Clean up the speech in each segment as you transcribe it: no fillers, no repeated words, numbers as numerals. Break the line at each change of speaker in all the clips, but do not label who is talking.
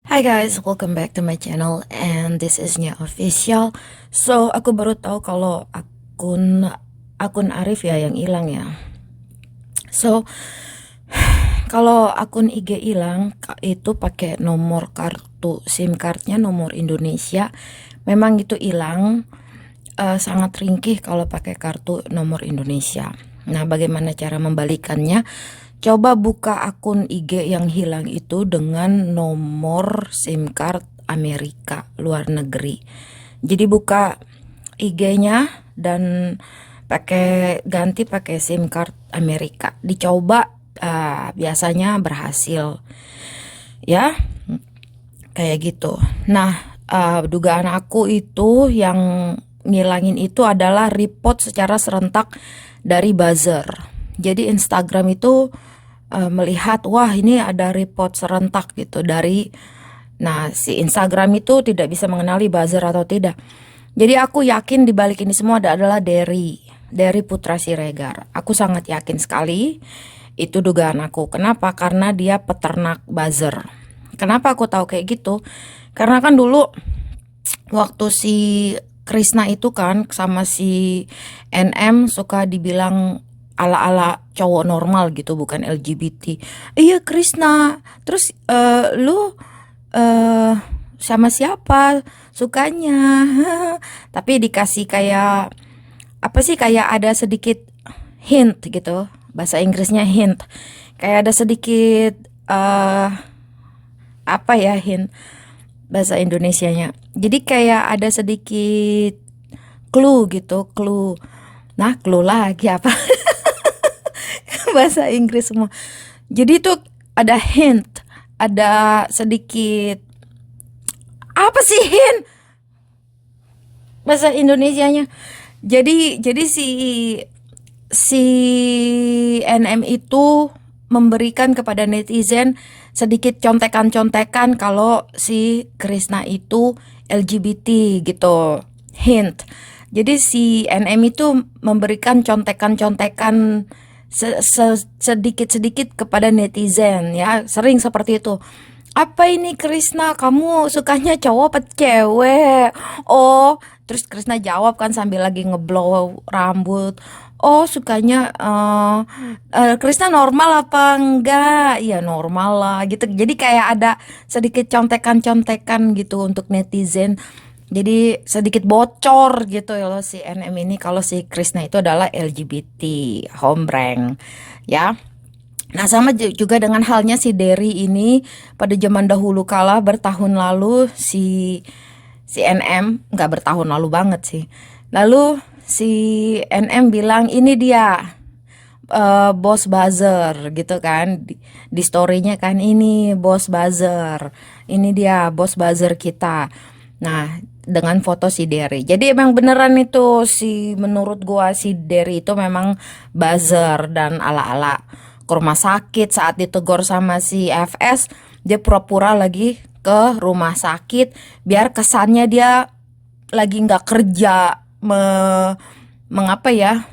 Hi guys, welcome back to my channel and this is Nya Official. So, aku baru tahu kalau akun Arif ya yang hilang ya. So, kalau akun IG hilang itu pakai nomor kartu SIM cardnya nomor Indonesia. Memang itu hilang, sangat ringkih kalau pakai kartu nomor Indonesia. Nah, bagaimana cara membalikannya? Coba buka akun IG yang hilang itu dengan nomor SIM card Amerika luar negeri. Jadi buka IG-nya dan ganti pakai SIM card Amerika. Dicoba, biasanya berhasil. Ya, kayak gitu. Nah, dugaan aku itu yang ngilangin itu adalah report secara serentak dari buzzer. Jadi Instagram itu melihat, wah ini ada report serentak gitu dari, nah si Instagram itu tidak bisa mengenali buzzer atau tidak. Jadi aku yakin di balik ini semua adalah dari Putra Siregar. Aku sangat yakin sekali, itu dugaan aku. Kenapa? Karena dia peternak buzzer. Kenapa aku tahu kayak gitu? Karena kan dulu waktu si Krisna itu kan sama si NM suka dibilang ala-ala cowok normal gitu, bukan LGBT. Iya Krisna, terus lu sama siapa sukanya? Tapi dikasih kayak apa sih, kayak ada sedikit hint gitu, bahasa Inggrisnya hint, kayak ada sedikit apa ya, hint bahasa Indonesianya. Jadi kayak ada sedikit clue gitu, clue. Nah, clue lagi apa? Bahasa Inggris semua. Jadi itu ada hint, ada sedikit apa sih hint bahasa Indonesianya. Jadi si NM itu memberikan kepada netizen sedikit contekan-contekan kalau si Krisna itu LGBT gitu. Hint. Jadi si NM itu memberikan contekan-contekan sedikit-sedikit kepada netizen ya, sering seperti itu. Apa ini Krisna, kamu sukanya cowok apa cewek? Oh, terus Krisna jawab kan sambil lagi ngeblow rambut. Oh, sukanya Krisna normal apa enggak? Ya normal lah gitu. Jadi kayak ada sedikit contekan-contekan gitu untuk netizen. Jadi sedikit bocor gitu ya loh si NM ini kalau si Krisna itu adalah LGBT, hombreng ya. Nah sama juga dengan halnya si Derry ini pada zaman dahulu kala bertahun lalu si NM, nggak bertahun lalu banget sih. Lalu si NM bilang ini dia bos buzzer gitu kan, di storynya kan, ini bos buzzer, ini dia bos buzzer kita. Nah dengan foto si Derry. Jadi emang beneran itu menurut gua si Derry itu memang buzzer dan ala-ala ke rumah sakit saat ditegur sama si FS, dia pura-pura lagi ke rumah sakit biar kesannya dia lagi nggak kerja, mengapa ya,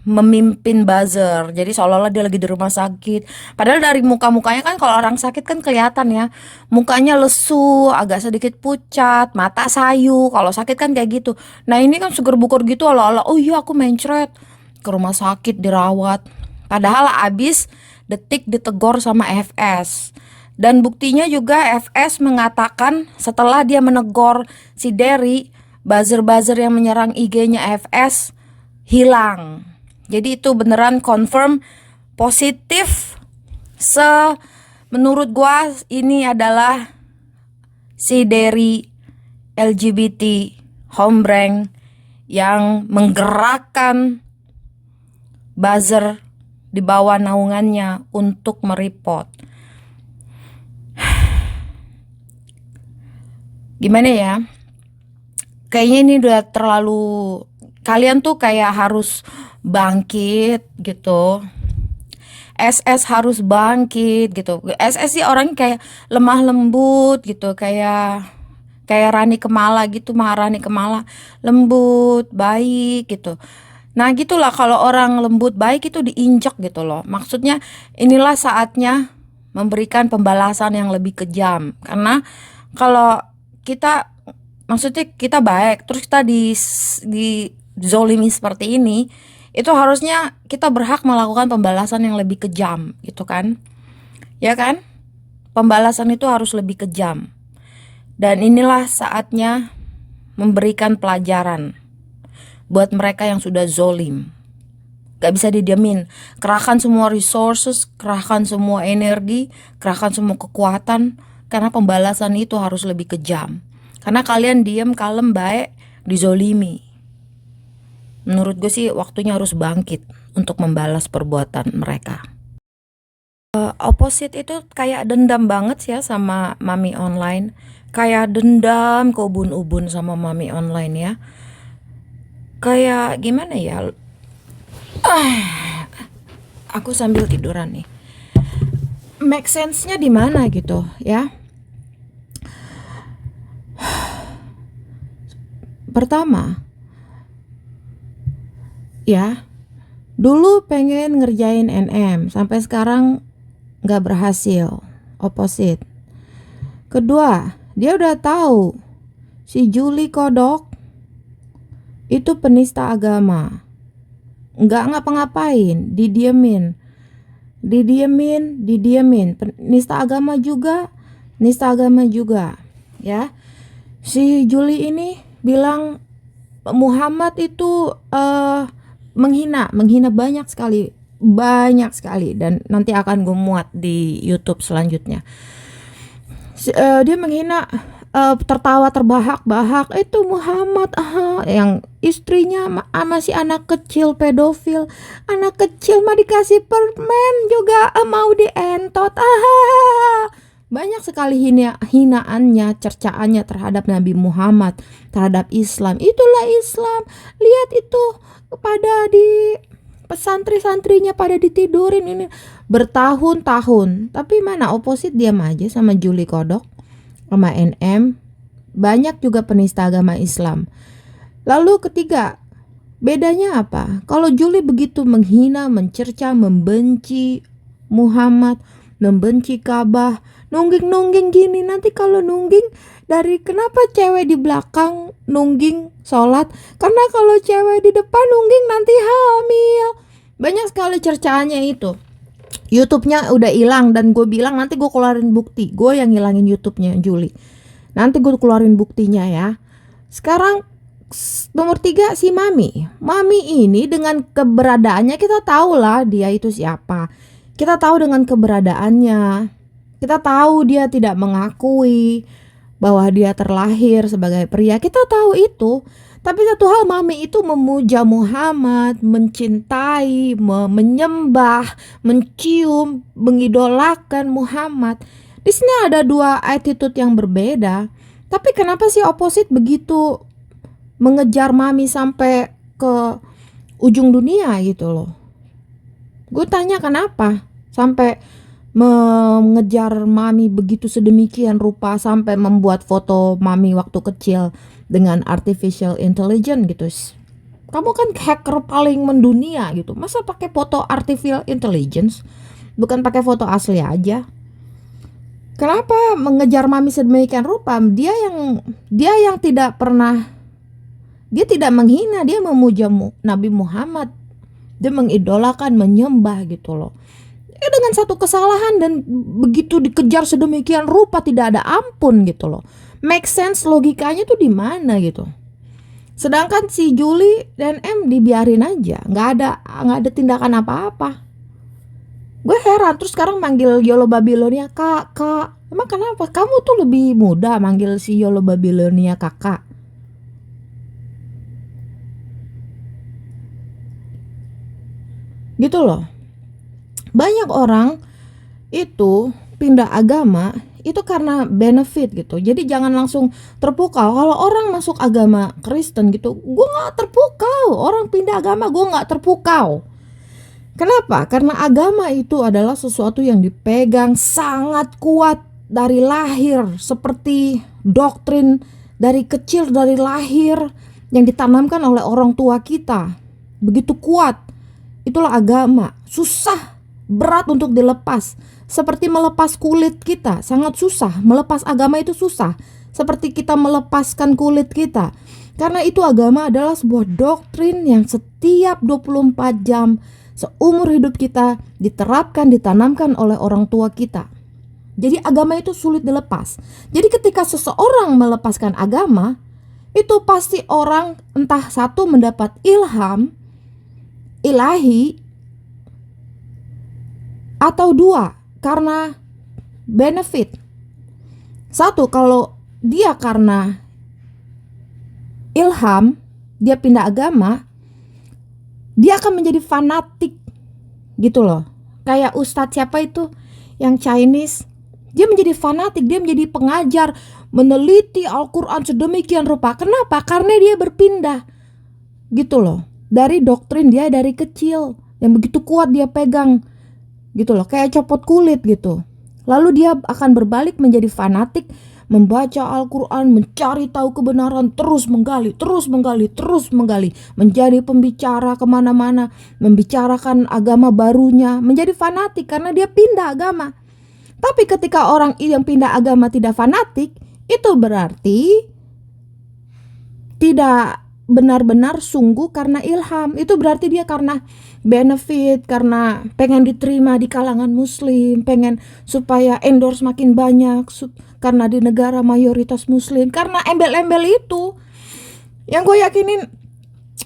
memimpin buzzer. Jadi seolah-olah dia lagi di rumah sakit. Padahal dari muka-mukanya kan kalau orang sakit kan kelihatan ya. Mukanya lesu, agak sedikit pucat, mata sayu. Kalau sakit kan kayak gitu. Nah ini kan seger bukur gitu, olah-olah, oh iya aku mencret ke rumah sakit dirawat. Padahal abis detik ditegor sama FS. Dan buktinya juga FS mengatakan setelah dia menegur si Derry, buzzer-buzzer yang menyerang IG-nya FS hilang. Jadi itu beneran confirm positif. Menurut gua ini adalah si Derry LGBT hombreng yang menggerakkan buzzer di bawah naungannya untuk mereport. Gimana ya? Kayaknya ini udah terlalu, kalian tuh kayak harus bangkit gitu. SS harus bangkit gitu. SS sih orang kayak lemah lembut gitu, kayak Rani Kemala gitu, Maharani Kemala, lembut, baik gitu. Nah gitulah, kalau orang lembut baik itu diinjak gitu loh. Maksudnya inilah saatnya memberikan pembalasan yang lebih kejam. Karena kalau kita, maksudnya kita baik, terus kita dizolimi seperti ini, itu harusnya kita berhak melakukan pembalasan yang lebih kejam, gitu kan? Ya kan? Pembalasan itu harus lebih kejam. Dan inilah saatnya memberikan pelajaran buat mereka yang sudah zolim. Gak bisa didiamin. Kerahkan semua resources, kerahkan semua energi, kerahkan semua kekuatan, karena pembalasan itu harus lebih kejam. Karena kalian diem, kalem, baik, dizolimi. Menurut gue sih waktunya harus bangkit untuk membalas perbuatan mereka. Opposite itu kayak dendam banget sih ya sama mami online. Kayak dendam ke ubun-ubun sama mami online ya. Kayak gimana ya? Aku sambil tiduran nih. Make sense-nya di mana gitu ya? Pertama, ya, dulu pengen ngerjain NM, sampai sekarang nggak berhasil. Opposite. Kedua, dia udah tahu si Julie Kodok itu penista agama, nggak ngapa-ngapain, didiemin, penista agama juga, ya. Si Julie ini bilang Muhammad itu menghina banyak sekali, dan nanti akan gue muat di YouTube selanjutnya. Dia menghina, tertawa terbahak-bahak, itu Muhammad yang istrinya sama si anak kecil pedofil, anak kecil mah dikasih permen juga mau dientot. Banyak sekali hinaannya, cercaannya terhadap Nabi Muhammad, terhadap Islam. Itulah Islam, lihat itu pada di pesantri-santrinya pada ditidurin ini bertahun-tahun. Tapi mana opposite diam aja sama Julie Kodok, sama NM. Banyak juga penista agama Islam. Lalu ketiga, bedanya apa? Kalau Julie begitu menghina, mencerca, membenci Muhammad, membenci Ka'bah, nungging gini, nanti kalau nungging dari kenapa cewek di belakang nungging sholat? Karena kalau cewek di depan nungging nanti hamil. Banyak sekali cercaannya itu. YouTube-nya udah hilang, dan gue bilang nanti gue keluarin bukti. Gue yang ngilangin YouTube-nya Julie. Nanti gue keluarin buktinya ya. Sekarang nomor 3 si Mami. Mami ini dengan keberadaannya kita tahu lah dia itu siapa. Kita tahu dengan keberadaannya. Kita tahu dia tidak mengakui bahwa dia terlahir sebagai pria. Kita tahu itu. Tapi satu hal, Mami itu memuja Muhammad, mencintai, menyembah, mencium, mengidolakan Muhammad. Di sini ada dua attitude yang berbeda. Tapi kenapa sih opposite begitu mengejar Mami sampai ke ujung dunia gitu loh? Gue tanya kenapa sampai mengejar Mami begitu sedemikian rupa, sampai membuat foto Mami waktu kecil dengan artificial intelligence gitu. Kamu kan hacker paling mendunia gitu. Masa pakai foto artificial intelligence? Bukan pakai foto asli aja. Kenapa mengejar Mami sedemikian rupa? Dia yang tidak pernah, dia tidak menghina, dia memuja Nabi Muhammad. Dia mengidolakan, menyembah gitu loh. Dengan satu kesalahan dan begitu dikejar sedemikian rupa, tidak ada ampun gitu loh. Make sense, logikanya tuh di mana gitu. Sedangkan si Julie dan M dibiarin aja, nggak ada tindakan apa-apa. Gue heran. Terus sekarang manggil Yolo Babilonia kakak. Emang kenapa? Kamu tuh lebih muda manggil si Yolo Babilonia kakak. Gitu loh. Banyak orang itu pindah agama itu karena benefit gitu. Jadi jangan langsung terpukau. Kalau orang masuk agama Kristen gitu, gue gak terpukau. Orang pindah agama, gue gak terpukau. Kenapa? Karena agama itu adalah sesuatu yang dipegang sangat kuat dari lahir. Seperti doktrin dari kecil, dari lahir, yang ditanamkan oleh orang tua kita. Begitu kuat. Itulah agama. Susah, berat untuk dilepas. seperti melepas kulit kita, sangat susah. Melepas agama itu susah, seperti kita melepaskan kulit kita. Karena itu agama adalah sebuah doktrin yang setiap 24 jam seumur hidup kita diterapkan, ditanamkan oleh orang tua kita. Jadi agama itu sulit dilepas. Jadi ketika seseorang melepaskan agama, itu pasti orang entah satu mendapat ilham ilahi, atau dua karena benefit. Satu, kalau dia karena ilham, dia pindah agama, dia akan menjadi fanatik gitu loh. Kayak ustadz siapa itu yang Chinese, dia menjadi fanatik, dia menjadi pengajar, meneliti Al-Quran sedemikian rupa. Kenapa? Karena dia berpindah gitu loh, dari doktrin dia dari kecil yang begitu kuat dia pegang gitu loh, kayak copot kulit gitu. Lalu dia akan berbalik menjadi fanatik, membaca Al-Quran, mencari tahu kebenaran, terus menggali, menjadi pembicara kemana-mana, membicarakan agama barunya, menjadi fanatik karena dia pindah agama. Tapi ketika orang yang pindah agama tidak fanatik, itu berarti tidak benar-benar sungguh karena ilham. Itu berarti dia karena benefit, karena pengen diterima di kalangan muslim, pengen supaya endorse makin banyak, karena di negara mayoritas muslim, karena embel-embel itu. Yang gue yakinin,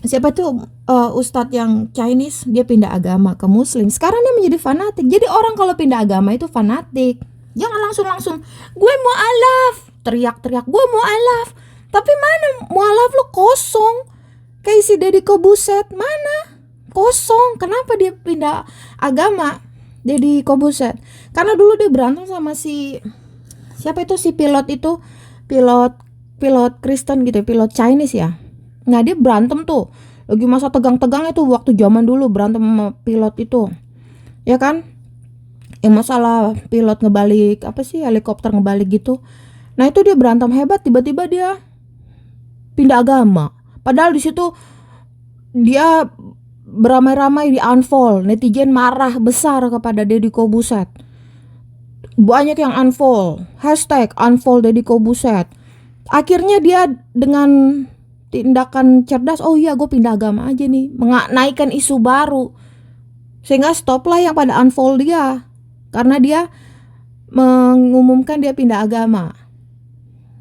siapa tuh ustadz yang Chinese, dia pindah agama ke muslim, sekarang dia menjadi fanatik. Jadi orang kalau pindah agama itu fanatik. Jangan langsung gue mau alaf, teriak-teriak gue mau alaf, tapi mana mualaf lo kosong. Kayak si Deddy Kobuset, mana kosong. Kenapa dia pindah agama, Deddy Kobuset? Karena dulu dia berantem sama si siapa itu, si pilot itu, pilot Kristen gitu, pilot Chinese ya. Nah dia berantem tuh, lagi masa tegang-tegang itu waktu zaman dulu berantem sama pilot itu, ya kan? Yang masalah pilot ngebalik apa sih, helikopter ngebalik gitu. Nah itu dia berantem hebat, tiba-tiba dia pindah agama. Padahal di situ dia beramai-ramai di unfollow, netizen marah besar kepada Deddy Kobuset. Banyak yang unfollow, hashtag unfollow Deddy Kobuset. Akhirnya dia dengan tindakan cerdas, oh iya gue pindah agama aja nih, menaikkan isu baru, sehingga stop lah yang pada unfollow dia, karena dia mengumumkan dia pindah agama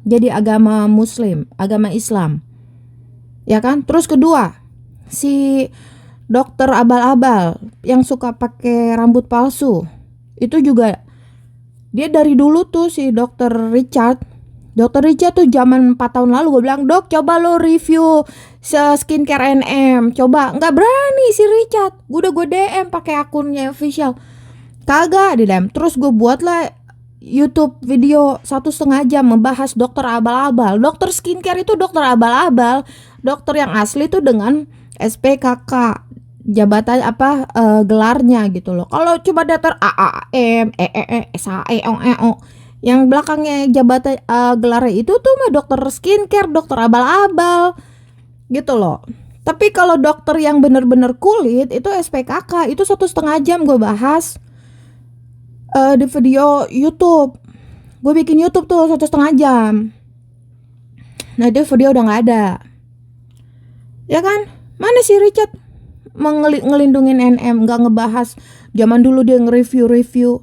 jadi agama muslim, agama Islam, ya kan? Terus kedua, si dokter abal-abal yang suka pakai rambut palsu, itu juga dia dari dulu tuh, si dokter Richard tuh zaman 4 tahun lalu gue bilang, dok coba lo review skincare NM, coba. Nggak berani si Richard, gue DM pakai akunnya official, kagak di DM. Terus gue buat lah YouTube video 1,5 jam membahas dokter abal-abal. Dokter skincare itu dokter abal-abal, dokter yang asli tuh dengan SPKK, jabatan apa gelarnya gitu loh. Kalau cuma dokter AAM, SAE, yang belakangnya jabatan gelarnya itu tuh mah dokter skincare, dokter abal-abal gitu loh. Tapi kalau dokter yang bener-bener kulit itu SPKK, itu 1,5 jam gue bahas di video YouTube. Gue bikin YouTube tuh 1,5 jam. Nah itu video udah gak ada, ya kan? Mana si Richard ngelindungin NM, gak ngebahas zaman dulu dia nge-review.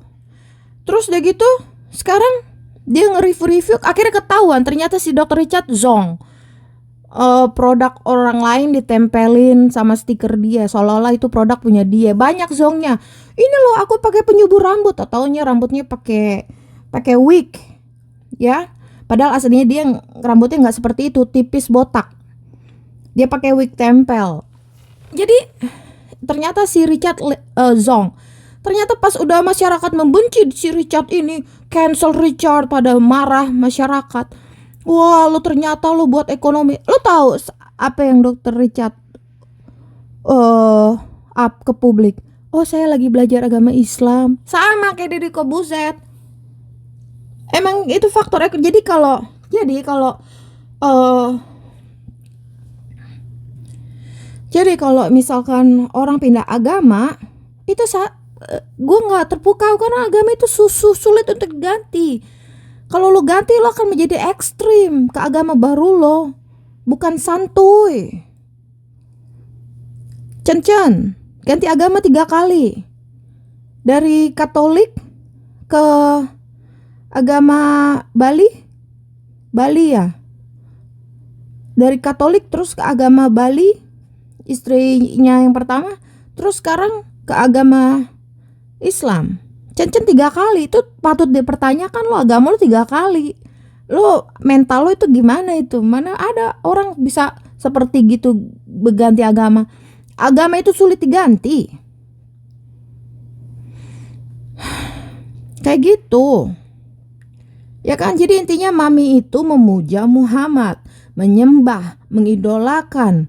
Terus udah gitu sekarang dia nge-review, akhirnya ketahuan ternyata si Dr. Richard zong. Produk orang lain ditempelin sama stiker dia, seolah-olah itu produk punya dia. Banyak zongnya. Ini loh aku pakai penyubur rambut, taunya rambutnya pakai wig, ya. Padahal aslinya dia rambutnya nggak seperti itu, tipis botak. Dia pakai wig tempel. Jadi ternyata si Richard zong. Ternyata pas udah masyarakat membenci si Richard ini, cancel Richard, pada marah masyarakat. Wah, lo ternyata lo buat ekonomi. Lo tahu apa yang dokter Richard up ke publik? Oh, saya lagi belajar agama Islam. Sama kayak Deddy Kobuset. Emang itu faktor jadi kalau misalkan orang pindah agama, itu
Gue nggak terpukau karena agama itu sulit untuk diganti. Kalau lo ganti lo akan menjadi ekstrim ke agama baru lo, bukan santuy. Cen ganti agama 3 kali, dari Katolik ke agama Bali, Bali ya, dari Katolik terus ke agama Bali, istrinya yang pertama, terus sekarang ke agama Islam. Cen 3 kali itu patut dipertanyakan, lo agama lo 3 kali, lo mental lo itu gimana? Itu mana ada orang bisa seperti gitu berganti agama. Agama itu sulit diganti kayak gitu ya kan. Jadi intinya mami itu memuja Muhammad, menyembah, mengidolakan,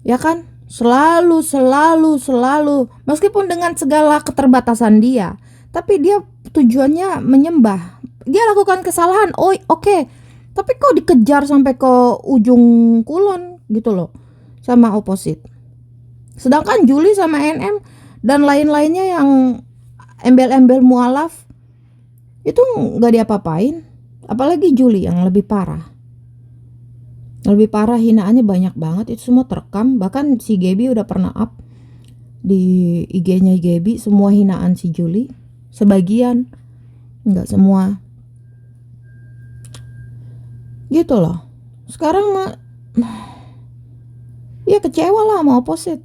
ya kan, selalu meskipun dengan segala keterbatasan dia, tapi dia tujuannya menyembah. Dia lakukan kesalahan, oh oke, tapi kok dikejar sampai ke ujung kulon gitu loh sama oposit. Sedangkan Juli sama NM dan lain-lainnya yang embel-embel mualaf itu nggak diapa-apain. Apalagi Juli yang lebih parah. Lebih parah, hinaannya banyak banget, itu semua terekam. Bahkan si Gaby udah pernah up di IG-nya Gaby semua hinaan si Juli. Sebagian, nggak semua. Gitu loh. Sekarang mah ya kecewa lah sama oposit.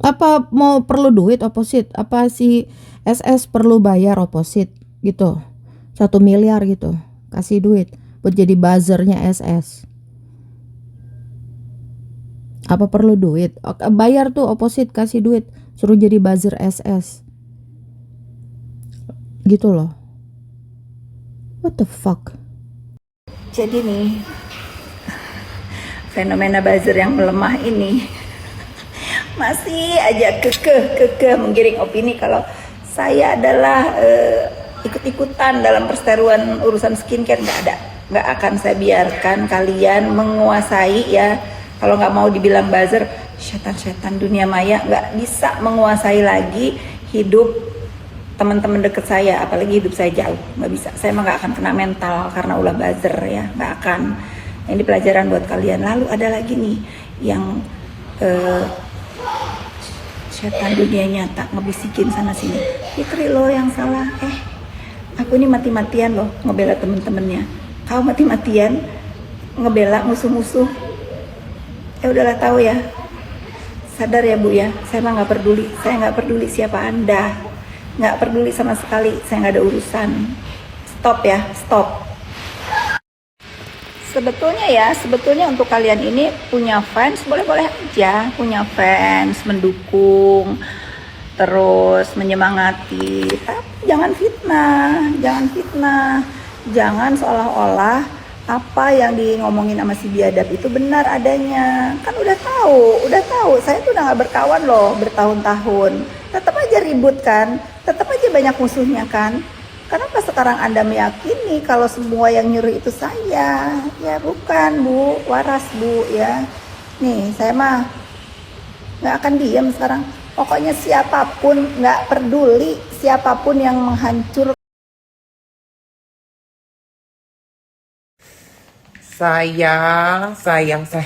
Apa mau perlu duit oposit? Apa si SS perlu bayar oposit gitu? 1 miliar gitu. Kasih duit buat jadi buzzernya SS. Apa perlu duit? Bayar tuh oposit, kasih duit, suruh jadi buzzer SS. Gitu loh. What the fuck?
Jadi nih, fenomena buzzer yang melemah ini masih aja kekeh menggiring opini kalau saya adalah ikut-ikutan dalam perseteruan urusan skincare. Nggak akan saya biarkan kalian menguasai ya. Kalau nggak mau dibilang buzzer, setan-setan dunia maya nggak bisa menguasai lagi hidup teman-teman deket saya, apalagi hidup saya jauh. Nggak bisa, saya mah nggak akan kena mental karena ulah buzzer ya, nggak akan. Ini pelajaran buat kalian. Lalu ada lagi nih yang setan dunia nyata ngebisikin sana sini, Fitri lo yang salah, aku ini mati-matian loh ngebela temen-temennya, kau mati-matian ngebela musuh-musuh. Ya udahlah, tahu ya, sadar ya Bu ya, saya mah nggak peduli siapa Anda, nggak peduli sama sekali, saya nggak ada urusan. Stop ya, stop. Sebetulnya untuk kalian ini punya fans, boleh-boleh aja punya fans, mendukung, terus menyemangati, tapi jangan seolah-olah apa yang ngomongin sama si biadab itu benar adanya. Kan udah tahu, saya tuh udah nggak berkawan loh bertahun-tahun, tetap aja ribut kan, tetap aja banyak musuhnya kan. Kenapa sekarang Anda meyakini kalau semua yang nyuruh itu saya? Ya bukan Bu, waras Bu ya. Nih saya mah nggak akan diam sekarang. Pokoknya siapapun, nggak peduli siapapun yang menghancurkan.
Sayangku.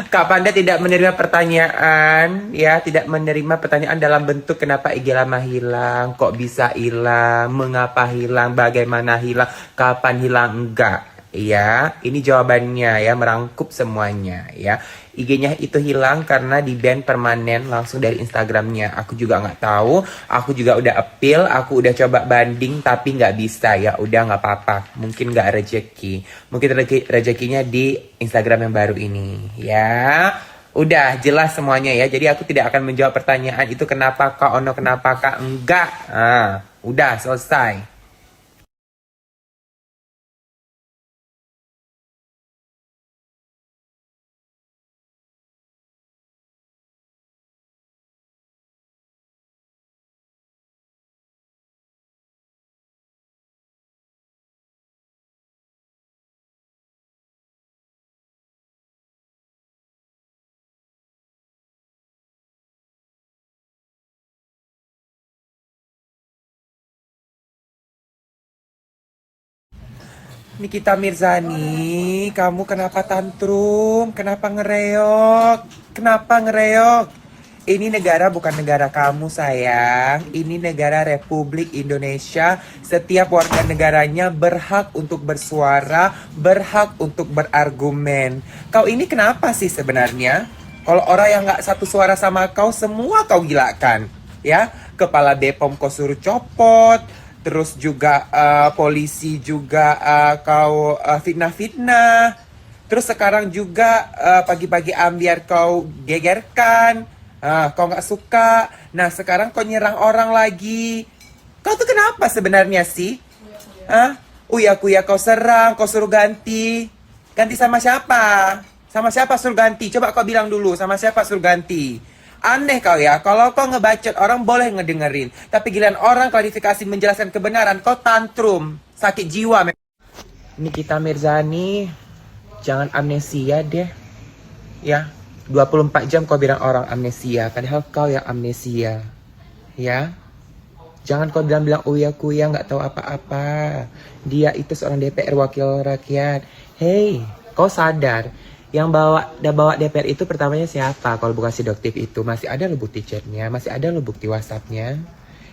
Kak Panda tidak menerima pertanyaan, ya, tidak menerima pertanyaan dalam bentuk kenapa IG lama hilang, kok bisa hilang, mengapa hilang, bagaimana hilang, kapan hilang, enggak. Ya, ini jawabannya ya, merangkup semuanya ya. IG-nya itu hilang karena di ban permanen langsung dari Instagramnya. Aku juga nggak tahu. Aku juga udah appeal, aku udah coba banding tapi nggak bisa. Ya udah nggak apa-apa. Mungkin nggak rezeki. Mungkin rezekinya di Instagram yang baru ini. Ya, udah jelas semuanya ya. Jadi aku tidak akan menjawab pertanyaan itu kenapa Kak Ono, kenapa Kak enggak. Udah selesai. Nikita Mirzani, kamu kenapa tantrum? Kenapa ngereok? Kenapa ngereok? Ini negara bukan negara kamu sayang. Ini negara Republik Indonesia. Setiap warga negaranya berhak untuk bersuara, berhak untuk berargumen. Kau ini kenapa sih sebenarnya? Kalau orang yang nggak satu suara sama kau, semua kau gilakan. Ya, kepala Bepom kau suruh copot. Terus juga polisi juga kau fitnah-fitnah. Terus sekarang juga pagi-pagi ambiar kau gegerkan. Kau nggak suka. Nah sekarang kau nyerang orang lagi. Kau tuh kenapa sebenarnya sih? Uya-kuya kau serang, kau suruh ganti. Ganti sama siapa? Sama siapa suruh ganti? Coba kau bilang dulu, sama siapa suruh ganti? Aneh kau ya, kalau kau ngebacot orang boleh ngedengerin. Tapi giliran orang klarifikasi menjelaskan kebenaran, kau tantrum. Sakit jiwa. Nikita Mirzani, jangan amnesia deh. Ya, 24 jam kau bilang orang amnesia, padahal kau yang amnesia. Ya, jangan kau bilang-bilang uya kuya nggak tahu apa-apa. Dia itu seorang DPR wakil rakyat. Hey, kau sadar? Yang bawa DPR itu pertamanya siapa? Kalau bukan si Doktif itu, masih ada lo bukti chatnya, masih ada lo bukti WhatsAppnya.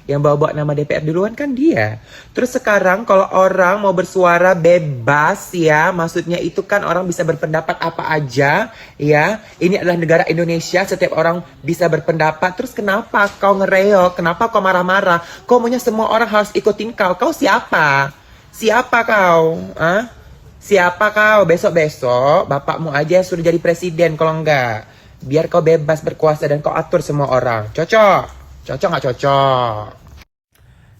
Yang bawa nama DPR duluan kan dia. Terus sekarang kalau orang mau bersuara bebas ya, maksudnya itu kan orang bisa berpendapat apa aja ya. Ini adalah negara Indonesia, setiap orang bisa berpendapat. Terus kenapa kau ngereok? Kenapa kau marah-marah? Kau maunya semua orang harus ikutin kau? Kau siapa? Siapa kau? Siapa kau? Besok-besok bapakmu aja suruh jadi presiden kalau enggak. Biar kau bebas berkuasa dan kau atur semua orang. Cocok? Cocok nggak cocok?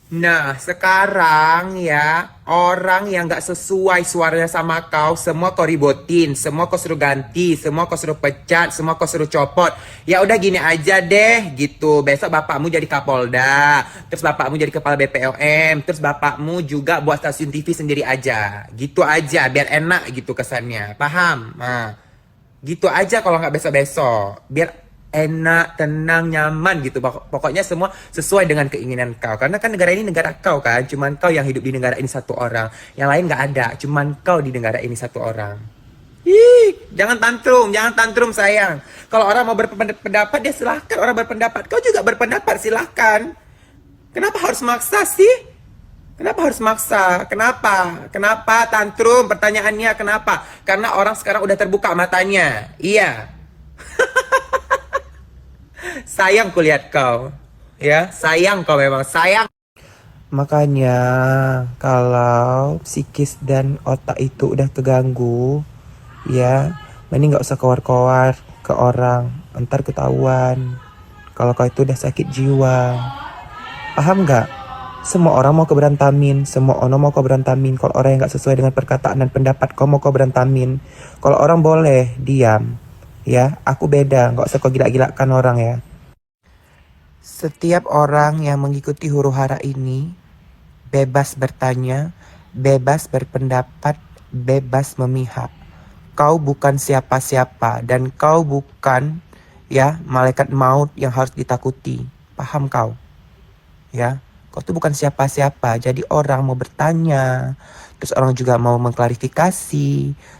Nah, sekarang ya, orang yang nggak sesuai suaranya sama kau, semua kau ribotin, semua kau suruh ganti, semua kau suruh pecat, semua kau suruh copot. Ya udah gini aja deh, gitu. Besok bapakmu jadi Kapolda, terus bapakmu jadi kepala BPOM, terus bapakmu juga buat stasiun TV sendiri aja. Gitu aja, biar enak gitu kesannya. Paham? Nah, gitu aja kalau nggak besok-besok. Biar enak, tenang, nyaman gitu. Pokoknya semua sesuai dengan keinginan kau. Karena kan negara ini negara kau kan. Cuman kau yang hidup di negara ini satu orang. Yang lain nggak ada. Cuman kau di negara ini satu orang. Jangan tantrum sayang. Kalau orang mau berpendapat dia silahkan orang berpendapat. Kau juga berpendapat silahkan. Kenapa harus maksa sih? Kenapa harus maksa? Kenapa tantrum? Pertanyaannya kenapa? Karena orang sekarang udah terbuka matanya. Iya. Sayang kulihat kau. Ya, sayang kau memang, sayang. Makanya kalau psikis dan otak itu udah keganggu, ya, mending gak usah keluar-keluar ke orang. Ntar ketahuan kalau kau itu udah sakit jiwa. Paham gak? Semua orang mau keberantamin. Semua orang mau keberantamin. Kalau orang yang gak sesuai dengan perkataan dan pendapat kau mau keberantamin. Kalau orang boleh diam. Ya, aku beda, gak usah kau gila-gilakan orang ya. Setiap orang yang mengikuti huru hara ini bebas bertanya, bebas berpendapat, bebas memihak. Kau bukan siapa-siapa dan kau bukan ya malaikat maut yang harus ditakuti. Paham kau? Ya, kau tuh bukan siapa-siapa. Jadi orang mau bertanya, terus orang juga mau mengklarifikasi,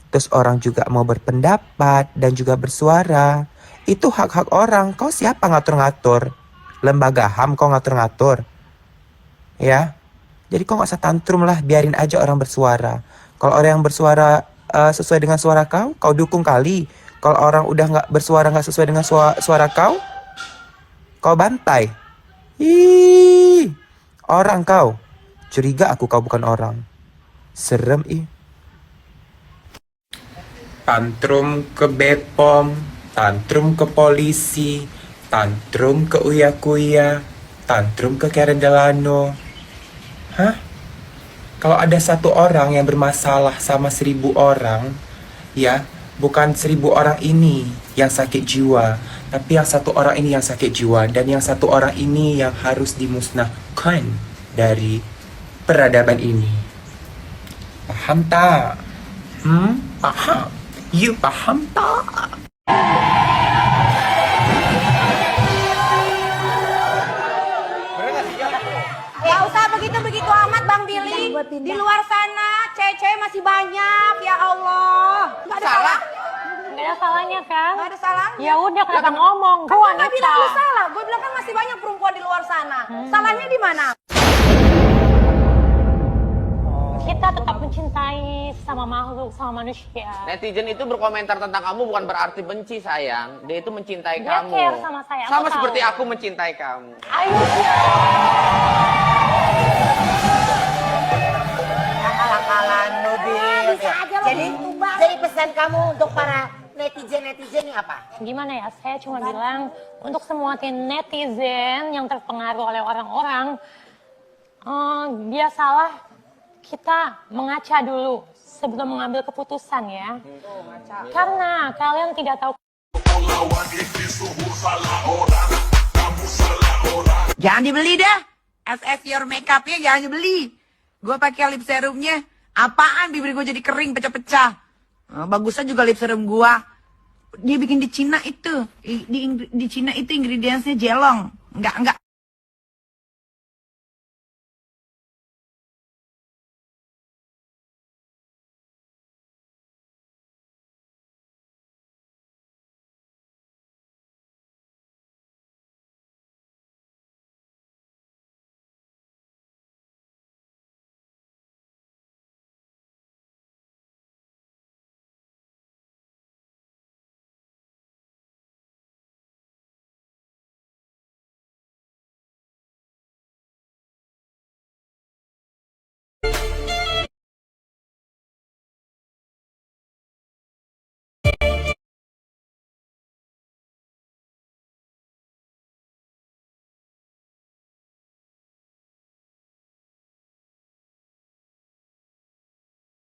terus orang juga mau berpendapat dan juga bersuara. Itu hak-hak orang. Kau siapa ngatur-ngatur? Lembaga HAM kau ngatur-ngatur. Ya. Jadi kau gak usah tantrum lah. Biarin aja orang bersuara. Kalau orang yang bersuara sesuai dengan suara kau, kau dukung kali. Kalau orang udah gak bersuara gak sesuai dengan suara kau bantai. Orang kau. Curiga aku kau bukan orang. Serem Tantrum ke Bepom, tantrum ke polisi, tantrum ke Uya Kuya, tantrum ke Karen Delano. Hah? Kalau ada satu orang yang bermasalah sama 1000 orang, ya, bukan 1000 orang ini yang sakit jiwa, tapi yang satu orang ini yang sakit jiwa, dan yang satu orang ini yang harus dimusnahkan dari peradaban ini. Paham tak? Paham? You paham tak?
Gak usah begitu-begitu amat Bang Billy. Di luar sana cewek-cewek masih banyak, ya Allah. Nggak ada salah.
Nggak ada salahnya kan?
Nggak ada salahnya.
Ya udah kenapa ngomong?
Kan
Gue
gue nggak bilang lu
wanita.
salah. Gue bilang kan masih banyak perempuan di luar sana. Salahnya di mana?
Kita tetap mencintai sama makhluk, sama manusia.
Netizen itu berkomentar tentang kamu bukan berarti benci sayang. Dia itu mencintai
Dia
kamu.
care sama saya, aku
Sama
tahu.
seperti aku mencintai kamu.
Ayo.
Akal-akalan lu, Bil. Jadi pesan kamu untuk para netizen ini apa?
Gimana ya, saya cuma bilang untuk semua netizen yang terpengaruh oleh orang-orang, biasalah kita mengaca dulu sebelum mengambil keputusan ya. Karena kalian tidak tahu.
Jangan dibeli dah. SS Your Makeup-nya jangan dibeli. Gue pakai lip serumnya. Apaan bibir gue jadi kering pecah-pecah. Bagusnya juga lip serum gue. Dia bikin di Cina itu. Di Cina itu ingredientsnya jelong. Enggak.